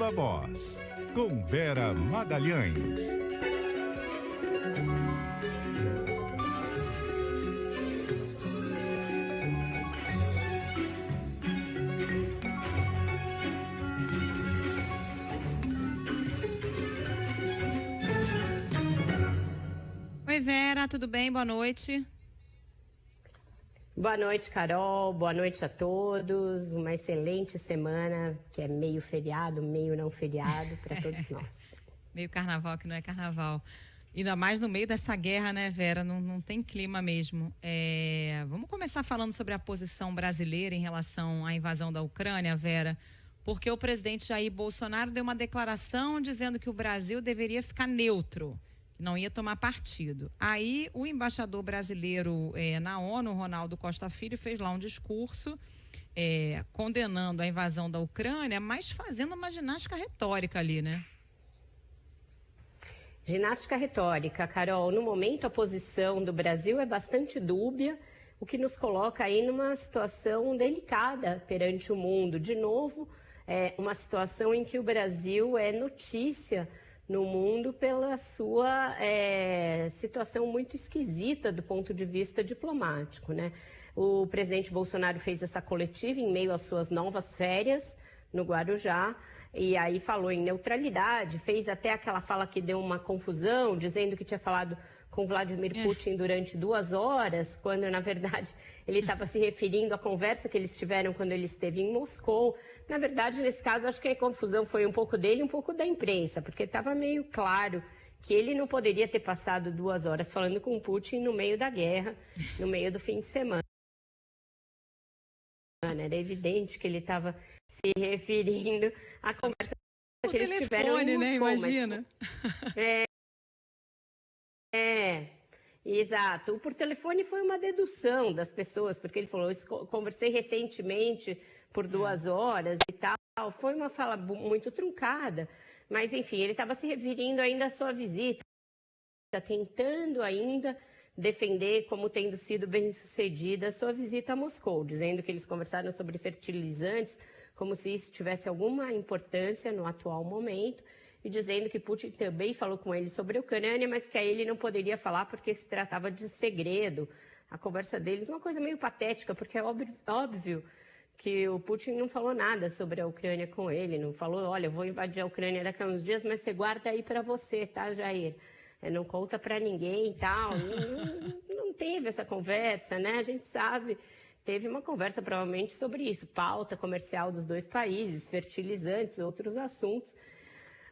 Viva Voz, com Vera Magalhães. Oi, Vera, tudo bem? Boa noite. Boa noite, Carol. Boa noite a todos. Uma excelente semana, que é meio feriado, meio não feriado para todos nós. Meio carnaval que não é carnaval. Ainda mais no meio dessa guerra, né, Vera? Não tem clima mesmo. Vamos começar falando sobre a posição brasileira em relação à invasão da Ucrânia, Vera, porque o presidente Jair Bolsonaro deu uma declaração dizendo que o Brasil deveria ficar neutro, não ia tomar partido. Aí o embaixador brasileiro na ONU, Ronaldo Costa Filho, fez lá um discurso condenando a invasão da Ucrânia, mas fazendo uma ginástica retórica ali, né? Ginástica retórica, Carol. No momento, a posição do Brasil é bastante dúbia, o que nos coloca aí numa situação delicada perante o mundo. De novo, uma situação em que o Brasil é notícia no mundo pela sua situação muito esquisita do ponto de vista diplomático, né? O presidente Bolsonaro fez essa coletiva em meio às suas novas férias no Guarujá, e aí falou em neutralidade, fez até aquela fala que deu uma confusão, dizendo que tinha falado com Vladimir Putin durante 2 horas, quando na verdade ele estava se referindo à conversa que eles tiveram quando ele esteve em Moscou. Na verdade, nesse caso, acho que a confusão foi um pouco dele e um pouco da imprensa, porque estava meio claro que ele não poderia ter passado 2 horas falando com Putin no meio da guerra, no meio do fim de semana. Era evidente que ele estava se referindo à conversa que eles tiveram em Moscou. Né? Imagina. Exato. Por telefone foi uma dedução das pessoas, porque ele falou, conversei recentemente por 2 horas e tal. Foi uma fala muito truncada, mas enfim, ele estava se referindo ainda à sua visita, tentando ainda defender como tendo sido bem sucedida a sua visita a Moscou, dizendo que eles conversaram sobre fertilizantes, como se isso tivesse alguma importância no atual momento, e dizendo que Putin também falou com ele sobre a Ucrânia, mas que aí ele não poderia falar porque se tratava de segredo. A conversa deles, uma coisa meio patética, porque é óbvio que o Putin não falou nada sobre a Ucrânia com ele, não falou, olha, eu vou invadir a Ucrânia daqui a uns dias, mas você guarda aí para você, tá, Jair? Não conta para ninguém e tal. Não teve essa conversa, né? A gente sabe, teve uma conversa provavelmente sobre isso, pauta comercial dos 2 países, fertilizantes, outros assuntos.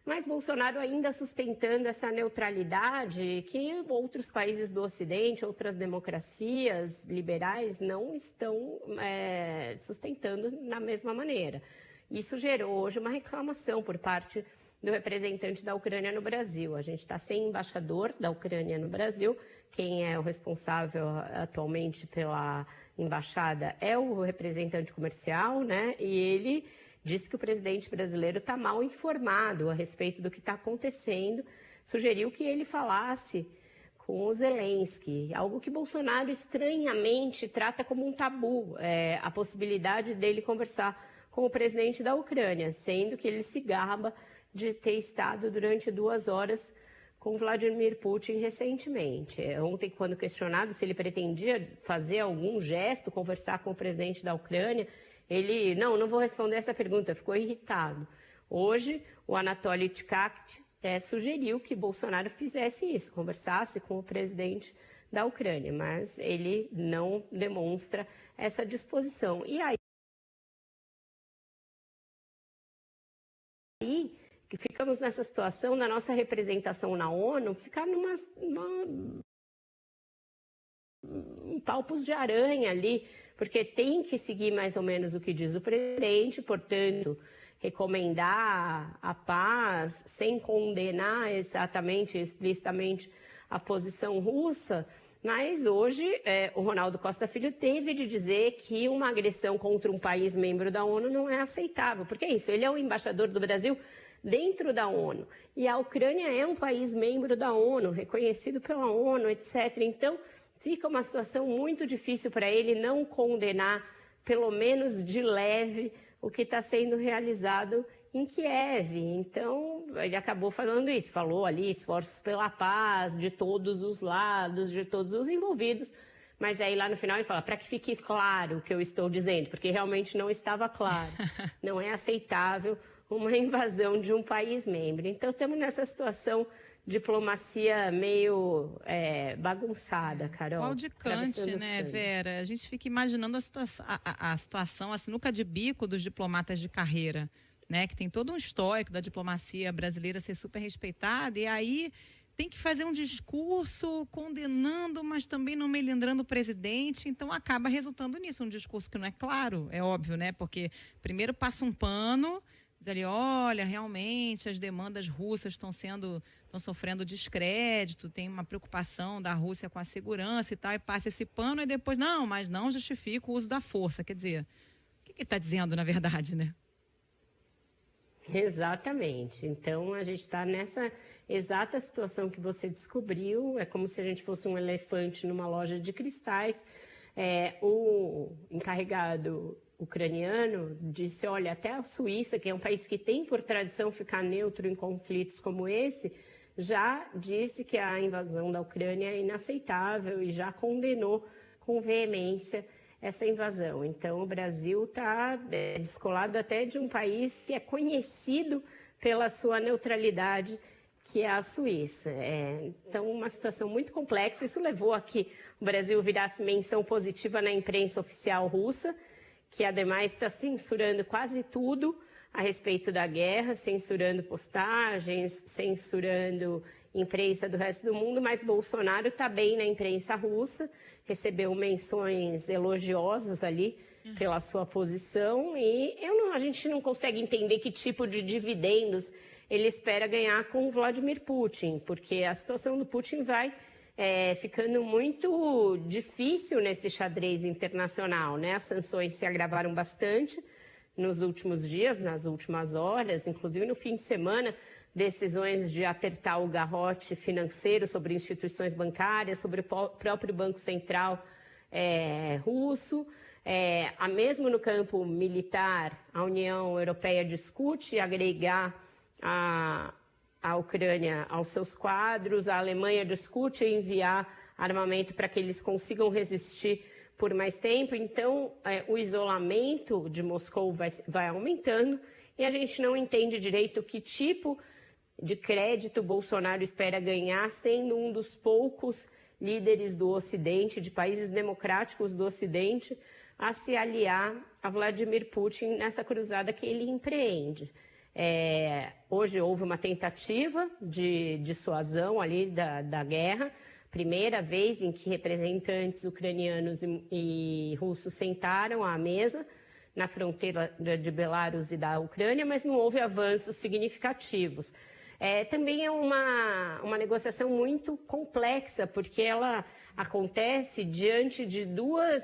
Mas Bolsonaro ainda sustentando essa neutralidade que outros países do Ocidente, outras democracias liberais não estão sustentando da mesma maneira. Isso gerou hoje uma reclamação por parte do representante da Ucrânia no Brasil. A gente está sem embaixador da Ucrânia no Brasil. Quem é o responsável atualmente pela embaixada é o representante comercial, né? E ele disse que o presidente brasileiro está mal informado a respeito do que está acontecendo, sugeriu que ele falasse com o Zelensky, algo que Bolsonaro estranhamente trata como um tabu, a possibilidade dele conversar com o presidente da Ucrânia, sendo que ele se gaba de ter estado durante 2 horas com Vladimir Putin recentemente. Ontem, quando questionado se ele pretendia fazer algum gesto, conversar com o presidente da Ucrânia, ele, não vou responder essa pergunta, ficou irritado. Hoje, o Anatoly Tkach sugeriu que Bolsonaro fizesse isso, conversasse com o presidente da Ucrânia, mas ele não demonstra essa disposição. E aí que ficamos nessa situação da nossa representação na ONU ficar um palpos de aranha ali, porque tem que seguir mais ou menos o que diz o presidente, portanto, recomendar a paz sem condenar exatamente, explicitamente a posição russa, mas hoje o Ronaldo Costa Filho teve de dizer que uma agressão contra um país membro da ONU não é aceitável, porque é isso, ele é o embaixador do Brasil dentro da ONU, e a Ucrânia é um país membro da ONU, reconhecido pela ONU, etc. Então, fica uma situação muito difícil para ele não condenar, pelo menos de leve, o que está sendo realizado em Kiev. Então, ele acabou falando isso, falou ali esforços pela paz de todos os lados, de todos os envolvidos, mas aí lá no final ele fala, para que fique claro o que eu estou dizendo, porque realmente não estava claro. Não é aceitável uma invasão de um país membro. Então, estamos nessa situação, diplomacia meio bagunçada, Carol. Claudicante, né, Vera? A gente fica imaginando a situação, a sinuca de bico dos diplomatas de carreira, né? Que tem todo um histórico da diplomacia brasileira ser super respeitada, e aí tem que fazer um discurso condenando, mas também não melindrando o presidente, então acaba resultando nisso, um discurso que não é claro, é óbvio, né? Porque primeiro passa um pano, diz ali, olha, realmente as demandas russas estão sofrendo descrédito, tem uma preocupação da Rússia com a segurança e tal, e passa esse pano e depois, não, mas não justifica o uso da força. Quer dizer, o que ele está dizendo, na verdade, né? Exatamente. Então, a gente está nessa exata situação que você descobriu. É como se a gente fosse um elefante numa loja de cristais. O encarregado ucraniano disse, olha, até a Suíça, que é um país que tem por tradição ficar neutro em conflitos como esse, já disse que a invasão da Ucrânia é inaceitável e já condenou com veemência essa invasão. Então, o Brasil está descolado até de um país que é conhecido pela sua neutralidade, que é a Suíça. Então, uma situação muito complexa. Isso levou a que o Brasil virasse menção positiva na imprensa oficial russa, que, ademais, está censurando quase tudo a respeito da guerra, censurando postagens, censurando imprensa do resto do mundo, mas Bolsonaro está bem na imprensa russa, recebeu menções elogiosas ali pela sua posição e a gente não consegue entender que tipo de dividendos ele espera ganhar com o Vladimir Putin, porque a situação do Putin vai ficando muito difícil nesse xadrez internacional, né? As sanções se agravaram bastante nos últimos dias, nas últimas horas, inclusive no fim de semana, decisões de apertar o garrote financeiro sobre instituições bancárias, sobre o próprio Banco Central russo. Mesmo no campo militar, a União Europeia discute agregar a Ucrânia aos seus quadros, a Alemanha discute enviar armamento para que eles consigam resistir por mais tempo. Então, o isolamento de Moscou vai aumentando e a gente não entende direito que tipo de crédito Bolsonaro espera ganhar, sendo um dos poucos líderes do Ocidente, de países democráticos do Ocidente, a se aliar a Vladimir Putin nessa cruzada que ele empreende. Hoje houve uma tentativa de dissuasão ali da guerra, primeira vez em que representantes ucranianos e russos sentaram à mesa na fronteira de Belarus e da Ucrânia, mas não houve avanços significativos. Também é uma negociação muito complexa, porque ela acontece diante de duas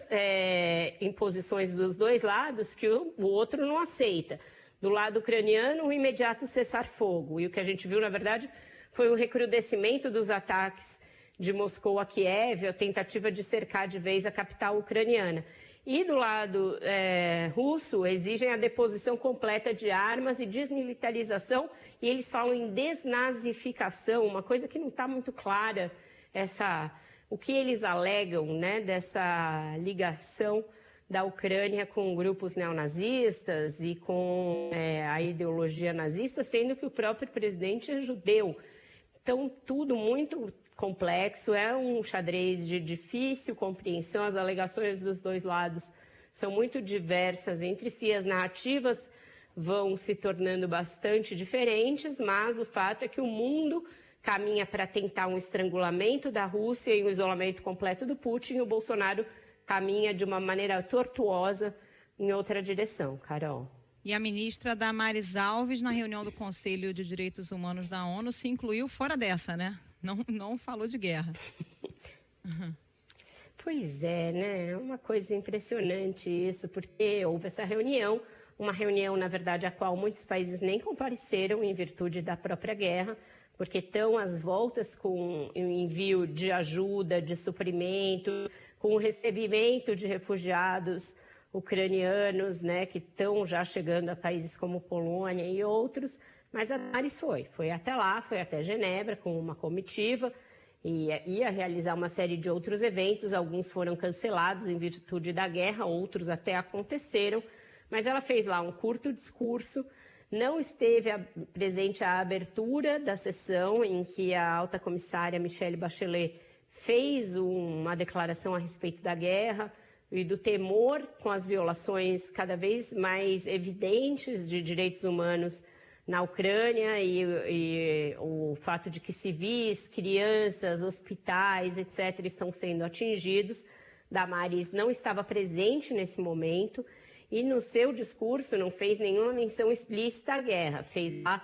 imposições dos dois lados que o outro não aceita. Do lado ucraniano, o imediato cessar-fogo. E o que a gente viu, na verdade, foi o recrudescimento dos ataques de Moscou a Kiev, a tentativa de cercar de vez a capital ucraniana. E do lado russo, exigem a deposição completa de armas e desmilitarização, e eles falam em desnazificação, uma coisa que não está muito clara, o que eles alegam, né, dessa ligação da Ucrânia com grupos neonazistas e com a ideologia nazista, sendo que o próprio presidente é judeu. Então, tudo muito complexo, é um xadrez de difícil compreensão, as alegações dos dois lados são muito diversas entre si, as narrativas vão se tornando bastante diferentes, mas o fato é que o mundo caminha para tentar um estrangulamento da Rússia e um isolamento completo do Putin, e o Bolsonaro caminha de uma maneira tortuosa em outra direção, Carol. E a ministra Damares Alves, na reunião do Conselho de Direitos Humanos da ONU, se incluiu fora dessa, né? Não falou de guerra. Pois é, né? É uma coisa impressionante isso, porque houve essa reunião, uma reunião, na verdade, a qual muitos países nem compareceram em virtude da própria guerra, porque estão às voltas com o envio de ajuda, de suprimento, com o recebimento de refugiados ucranianos, né, que estão já chegando a países como Polônia e outros, mas a Damares foi até lá, foi até Genebra com uma comitiva e ia realizar uma série de outros eventos, alguns foram cancelados em virtude da guerra, outros até aconteceram, mas ela fez lá um curto discurso, não esteve presente à abertura da sessão em que a alta comissária Michelle Bachelet fez uma declaração a respeito da guerra e do temor com as violações cada vez mais evidentes de direitos humanos na Ucrânia e o fato de que civis, crianças, hospitais, etc., estão sendo atingidos. Damares não estava presente nesse momento e no seu discurso não fez nenhuma menção explícita à guerra, fez lá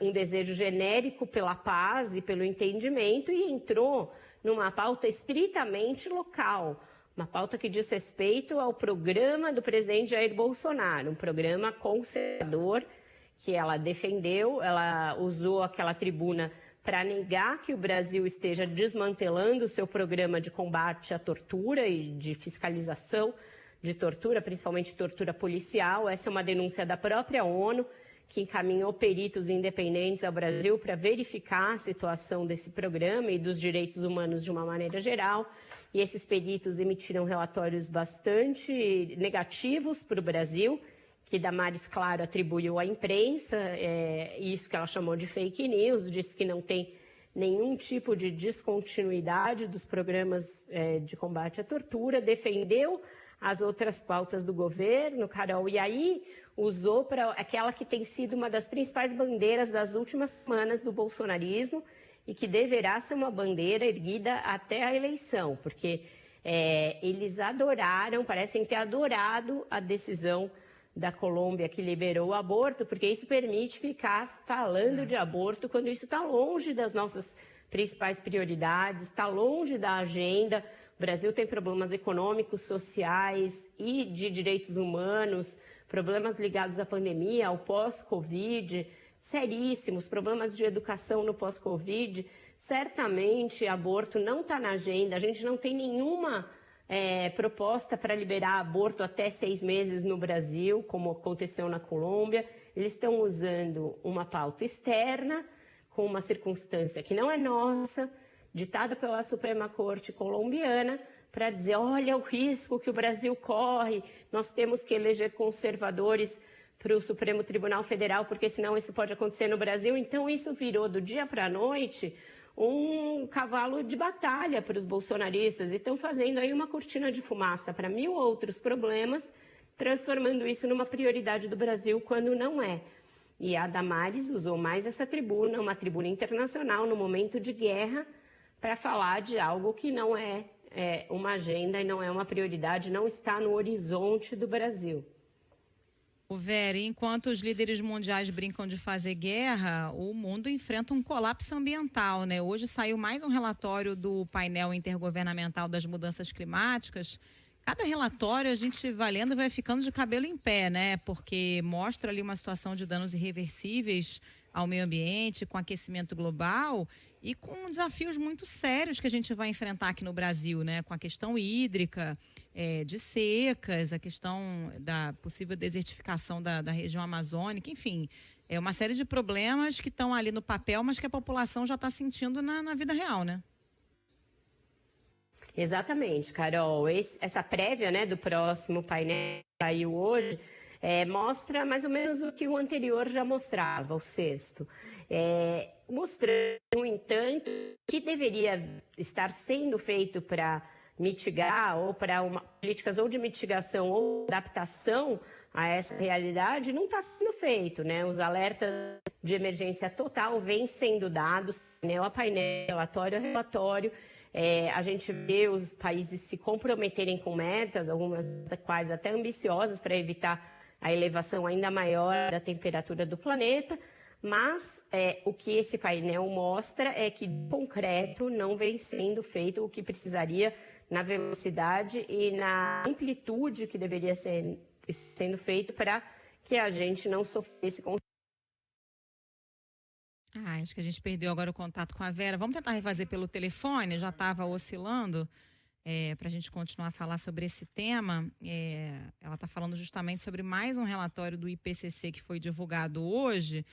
um desejo genérico pela paz e pelo entendimento e entrou numa pauta estritamente local, uma pauta que diz respeito ao programa do presidente Jair Bolsonaro, um programa conservador que ela defendeu. Ela usou aquela tribuna para negar que o Brasil esteja desmantelando o seu programa de combate à tortura e de fiscalização de tortura, principalmente tortura policial. Essa é uma denúncia da própria ONU, que encaminhou peritos independentes ao Brasil para verificar a situação desse programa e dos direitos humanos de uma maneira geral. E esses peritos emitiram relatórios bastante negativos para o Brasil, que Damares, claro, atribuiu à imprensa, isso que ela chamou de fake news, disse que não tem nenhum tipo de descontinuidade dos programas de combate à tortura, defendeu as outras pautas do governo, Carol, e aí usou para aquela que tem sido uma das principais bandeiras das últimas semanas do bolsonarismo e que deverá ser uma bandeira erguida até a eleição, porque eles adoraram, parecem ter adorado a decisão da Colômbia que liberou o aborto, porque isso permite ficar falando de aborto quando isso está longe das nossas principais prioridades, está longe da agenda. O Brasil tem problemas econômicos, sociais e de direitos humanos, problemas ligados à pandemia, ao pós-Covid, seríssimos, problemas de educação no pós-Covid. Certamente, aborto não está na agenda, a gente não tem nenhuma proposta para liberar aborto até 6 meses no Brasil, como aconteceu na Colômbia. Eles estão usando uma pauta externa, com uma circunstância que não é nossa, ditada pela Suprema Corte colombiana, para dizer, olha o risco que o Brasil corre, nós temos que eleger conservadores para o Supremo Tribunal Federal, porque senão isso pode acontecer no Brasil. Então isso virou do dia para a noite um cavalo de batalha para os bolsonaristas e estão fazendo aí uma cortina de fumaça para 1000 outros problemas, transformando isso numa prioridade do Brasil quando não é. E a Damares usou mais essa tribuna, uma tribuna internacional no momento de guerra, para falar de algo que não é uma agenda e não é uma prioridade, não está no horizonte do Brasil. O Vera, enquanto os líderes mundiais brincam de fazer guerra, o mundo enfrenta um colapso ambiental, né? Hoje saiu mais um relatório do painel intergovernamental das mudanças climáticas. Cada relatório a gente vai lendo e vai ficando de cabelo em pé, né? Porque mostra ali uma situação de danos irreversíveis ao meio ambiente, com aquecimento global e com desafios muito sérios que a gente vai enfrentar aqui no Brasil, né? Com a questão hídrica, de secas, a questão da possível desertificação da região amazônica, enfim, é uma série de problemas que estão ali no papel, mas que a população já está sentindo na vida real, né? Exatamente, Carol. Essa prévia, né, do próximo painel que saiu hoje mostra mais ou menos o que o anterior já mostrava, o sexto. Mostrando, no entanto, que deveria estar sendo feito para mitigar ou para políticas ou de mitigação ou adaptação a essa realidade não está sendo feito, né? Os alertas de emergência total vêm sendo dados, painel a painel, relatório a relatório. A gente vê os países se comprometerem com metas, algumas quais até ambiciosas, para evitar a elevação ainda maior da temperatura do planeta, mas o que esse painel mostra é que, de concreto, não vem sendo feito o que precisaria na velocidade e na amplitude que deveria ser sendo feito para que a gente não sofresse com. Acho que a gente perdeu agora o contato com a Vera. Vamos tentar refazer pelo telefone, já estava oscilando. para a gente continuar a falar sobre esse tema. Ela está falando justamente sobre mais um relatório do IPCC que foi divulgado hoje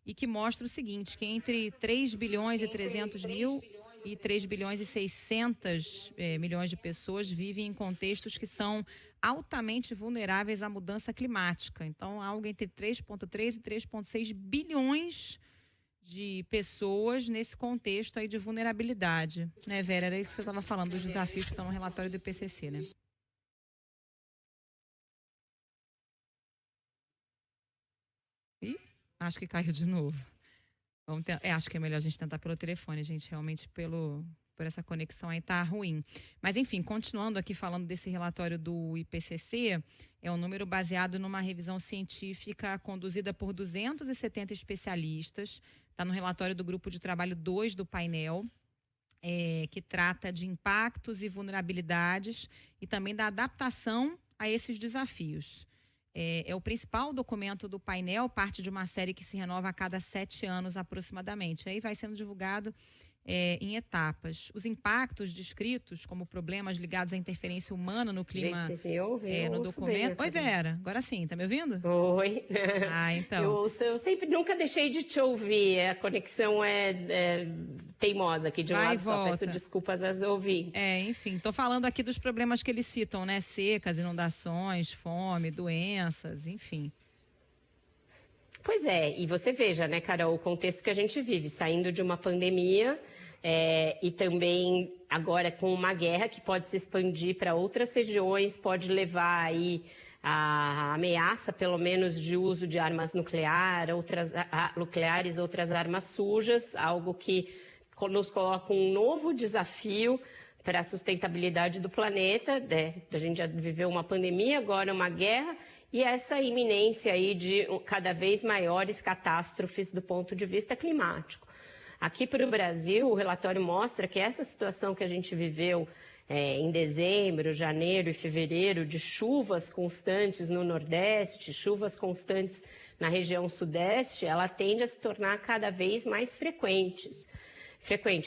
e que mostra o seguinte, que entre 3 bilhões e 300 mil e 3 bilhões e 600 milhões de pessoas vivem em contextos que são altamente vulneráveis à mudança climática. Então, algo entre 3,3 e 3,6 bilhões de pessoas nesse contexto aí de vulnerabilidade. Né, Vera? Era isso que você estava falando, dos desafios que estão no relatório do IPCC, né? Ih, acho que caiu de novo. Acho que é melhor a gente tentar pelo telefone, gente. Realmente, por essa conexão aí tá ruim. Mas, enfim, continuando aqui falando desse relatório do IPCC, é um número baseado numa revisão científica conduzida por 270 especialistas. Está no relatório do grupo de trabalho 2 do painel, que trata de impactos e vulnerabilidades e também da adaptação a esses desafios. É o principal documento do painel, parte de uma série que se renova a cada 7 anos aproximadamente. Aí vai sendo divulgado em etapas. Os impactos descritos como problemas ligados à interferência humana no clima. Gente, vocês me ouvem? No documento. Oi, Vera, agora sim, tá me ouvindo? Oi. Então. Eu sempre nunca deixei de te ouvir. A conexão é teimosa aqui de um lado, só peço desculpas às ouvintes. Enfim, tô falando aqui dos problemas que eles citam, né? Secas, inundações, fome, doenças, enfim. Pois é, e você veja, né, Carol, o contexto que a gente vive, saindo de uma pandemia e também agora com uma guerra que pode se expandir para outras regiões, pode levar aí a ameaça, pelo menos, de uso de armas nucleares, outras armas sujas, algo que nos coloca um novo desafio para a sustentabilidade do planeta. A gente já viveu uma pandemia, agora uma guerra, e essa iminência aí de cada vez maiores catástrofes do ponto de vista climático. Aqui para o Brasil, o relatório mostra que essa situação que a gente viveu em dezembro, janeiro e fevereiro, de chuvas constantes no Nordeste, chuvas constantes na região Sudeste, ela tende a se tornar cada vez mais frequente,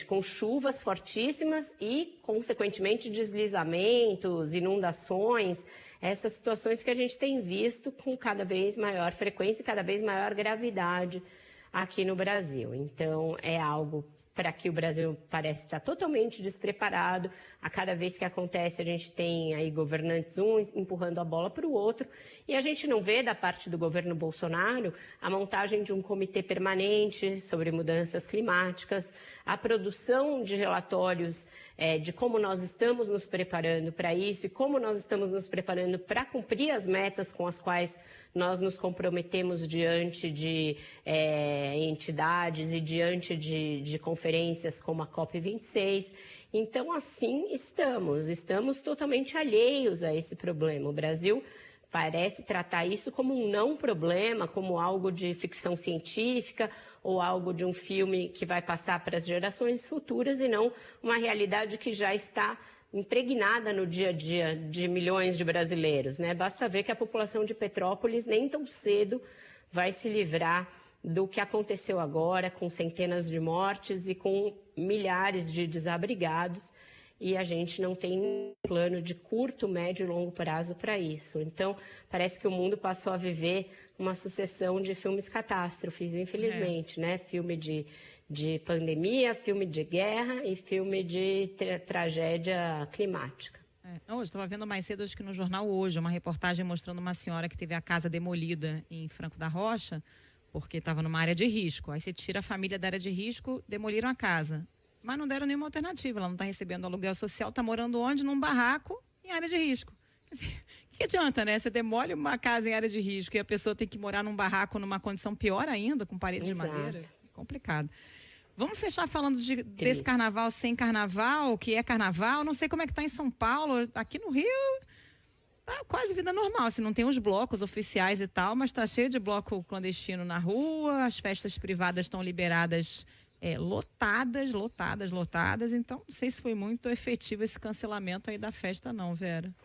com chuvas fortíssimas e, consequentemente, deslizamentos, inundações, essas situações que a gente tem visto com cada vez maior frequência e cada vez maior gravidade aqui no Brasil. Então, é algo para que o Brasil parece estar totalmente despreparado. A cada vez que acontece, a gente tem aí governantes empurrando a bola para o outro, e a gente não vê da parte do governo Bolsonaro a montagem de um comitê permanente sobre mudanças climáticas, a produção de relatórios de como nós estamos nos preparando para isso e como nós estamos nos preparando para cumprir as metas com as quais nós nos comprometemos diante de entidades e diante de conferências como a COP26. Então, assim, estamos totalmente alheios a esse problema. O Brasil parece tratar isso como um não problema, como algo de ficção científica ou algo de um filme que vai passar para as gerações futuras e não uma realidade que já está impregnada no dia a dia de milhões de brasileiros, né? Basta ver que a população de Petrópolis nem tão cedo vai se livrar do que aconteceu agora, com centenas de mortes e com milhares de desabrigados, e a gente não tem um plano de curto, médio e longo prazo para isso. Então, parece que o mundo passou a viver uma sucessão de filmes catástrofes, infelizmente, né? Filme de pandemia, filme de guerra e filme de tragédia climática. Eu estava vendo mais cedo, acho que no jornal Hoje, uma reportagem mostrando uma senhora que teve a casa demolida em Franco da Rocha, porque estava numa área de risco. Aí você tira a família da área de risco, demoliram a casa. Mas não deram nenhuma alternativa. Ela não está recebendo aluguel social, está morando onde? Num barraco em área de risco. Quer dizer, o que adianta, né? Você demole uma casa em área de risco e a pessoa tem que morar num barraco numa condição pior ainda, com parede de madeira. É complicado. Vamos fechar falando desse carnaval sem carnaval, que é carnaval. Não sei como é que está em São Paulo. Aqui no Rio, tá quase vida normal. Assim, não tem os blocos oficiais e tal, mas está cheio de bloco clandestino na rua. As festas privadas estão liberadas, lotadas. Então, não sei se foi muito efetivo esse cancelamento aí da festa, não, Vera.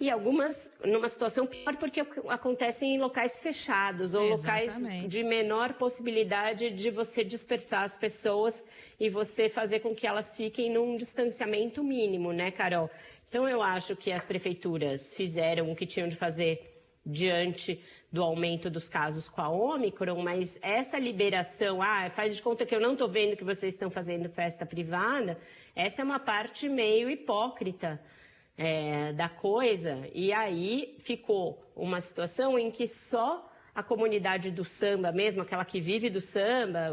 e algumas numa situação pior porque acontecem em locais fechados ou locais de menor possibilidade de você dispersar as pessoas e você fazer com que elas fiquem num distanciamento mínimo, né, Carol? Então eu acho que as prefeituras fizeram o que tinham de fazer diante do aumento dos casos com a Ômicron, mas essa liberação, faz de conta que eu não estou vendo que vocês estão fazendo festa privada, essa é uma parte meio hipócrita da coisa, e aí ficou uma situação em que só a comunidade do samba mesmo, aquela que vive do samba,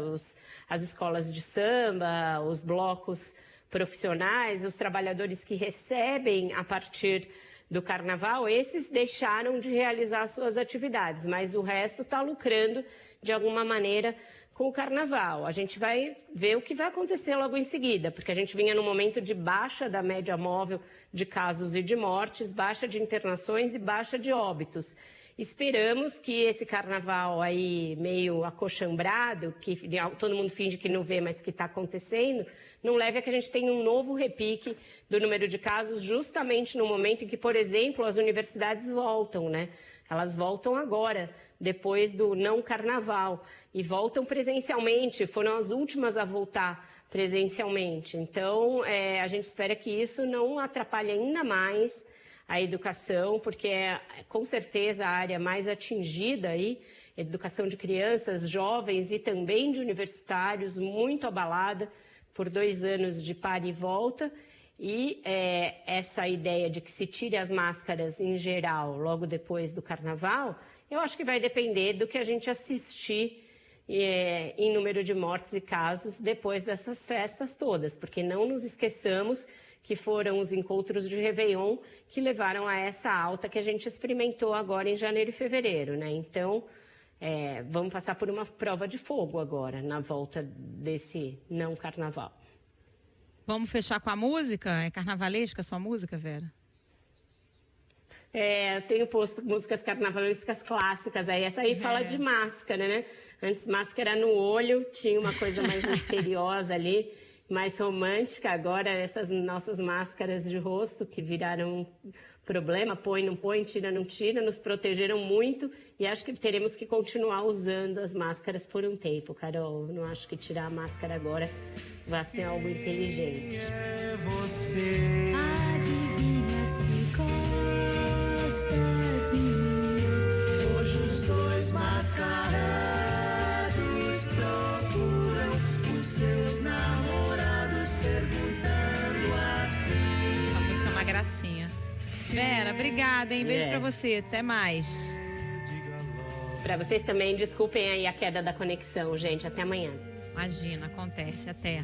as escolas de samba, os blocos profissionais, os trabalhadores que recebem a partir do carnaval, esses deixaram de realizar suas atividades, mas o resto está lucrando de alguma maneira com o carnaval. A gente vai ver o que vai acontecer logo em seguida, porque a gente vinha num momento de baixa da média móvel de casos e de mortes, baixa de internações e baixa de óbitos. Esperamos que esse carnaval aí meio acochambrado, que todo mundo finge que não vê, mas que está acontecendo, não leve a que a gente tenha um novo repique do número de casos justamente no momento em que, por exemplo, as universidades voltam, né? Elas voltam agora, depois do não carnaval, e voltam presencialmente, foram as últimas a voltar presencialmente. Então, a gente espera que isso não atrapalhe ainda mais a educação, porque é com certeza a área mais atingida aí, educação de crianças, jovens e também de universitários, muito abalada por 2 anos de para e volta. E essa ideia de que se tire as máscaras em geral logo depois do carnaval, eu acho que vai depender do que a gente assistir em número de mortes e casos depois dessas festas todas, porque não nos esqueçamos que foram os encontros de Réveillon que levaram a essa alta que a gente experimentou agora em janeiro e fevereiro, né? Então, vamos passar por uma prova de fogo agora, na volta desse não carnaval. Vamos fechar com a música? É carnavalesca a sua música, Vera? Eu tenho posto músicas carnavalescas clássicas aí. Essa aí fala de máscara, né? Antes máscara no olho, tinha uma coisa mais misteriosa ali, mais romântica. Agora essas nossas máscaras de rosto que viraram um problema, põe, não põe, tira, não tira, nos protegeram muito e acho que teremos que continuar usando as máscaras por um tempo, Carol. Não acho que tirar a máscara agora vai ser algo inteligente. É você. Adivinha se gosta de mim. Hoje os dois mascarados procuram os seus namorados perguntando assim. A música é uma gracinha. Vera, obrigada, hein? Beijo pra você. Até mais. Para vocês também, desculpem aí a queda da conexão, gente. Até amanhã. Imagina, acontece. Até.